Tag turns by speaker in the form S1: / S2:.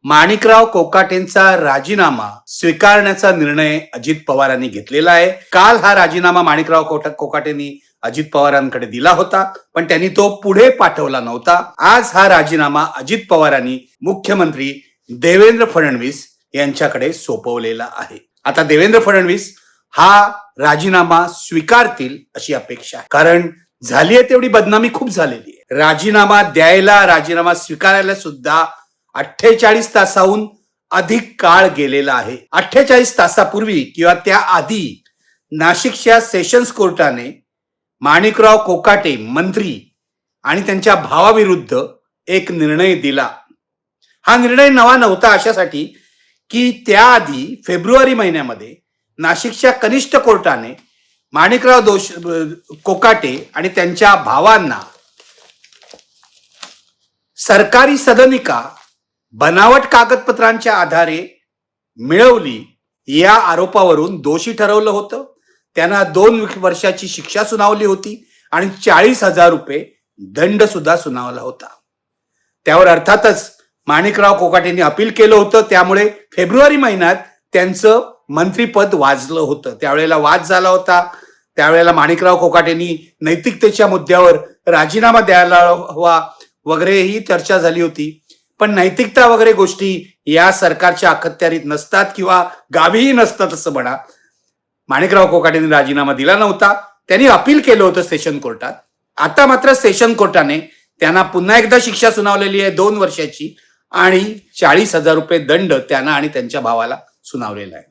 S1: माणिकराव कोकाटेंचा राजीनामा स्वीकारण्याचा निर्णय अजित पवारांनी घेतलेला आहे. काल हा राजीनामा माणिकराव कोकाटेंनी अजित पवारांकडे दिला होता, पण त्यांनी तो पुढे पाठवला नव्हता. आज हा राजीनामा अजित पवारांनी मुख्यमंत्री देवेंद्र फडणवीस यांच्याकडे सोपवलेला आहे. आता देवेंद्र फडणवीस हा राजीनामा स्वीकारतील अशी अपेक्षा आहे, कारण झाली आहे तेवढी बदनामी खूप झालेली आहे. राजीनामा द्यायला, राजीनामा स्वीकारायला सुद्धा 48 तासाहून अधिक काळ गेलेला आहे. 48 तासापूर्वी किंवा त्याआधी नाशिकच्या सेशन्स कोर्टाने माणिकराव कोकाटे मंत्री आणि त्यांच्या भावाविरुद्ध एक निर्णय दिला. हा निर्णय नवा नव्हता अशासाठी की त्याआधी फेब्रुवारी महिन्यामध्ये नाशिकच्या कनिष्ठ कोर्टाने माणिकराव कोकाटे आणि त्यांच्या भावांना सरकारी सदनिका बनावट कागदपत्रांच्या आधारे मिळवली या आरोपावरून दोषी ठरवलं होतं. त्यांना 2 वर्षाची शिक्षा सुनावली होती आणि 40,000 रुपये दंड सुद्धा सुनावला होता. त्यावर अर्थातच माणिकराव कोकाटेंनी अपील केलं होतं. त्यामुळे फेब्रुवारी महिन्यात त्यांचं मंत्रीपद वाजलं होतं. त्यावेळेला वाद झाला होता. त्यावेळेला माणिकराव कोकाटेंनी नैतिकतेच्या मुद्द्यावर राजीनामा द्यायला हवा वगैरे ही चर्चा झाली होती. पण नैतिकता वगैरे गोष्टी या सरकारच्या अखत्यारीत नसतात किंवा गावीही नसतात असं म्हणा. माणिकराव कोकाटेंनी राजीनामा दिला नव्हता. त्यांनी अपील केलं होतं सेशन कोर्टात. आता मात्र सेशन कोर्टाने त्यांना पुन्हा एकदा शिक्षा सुनावलेली आहे 2 वर्षाची आणि 40,000 रुपये दंड त्यांना आणि त्यांच्या भावाला सुनावलेला आहे.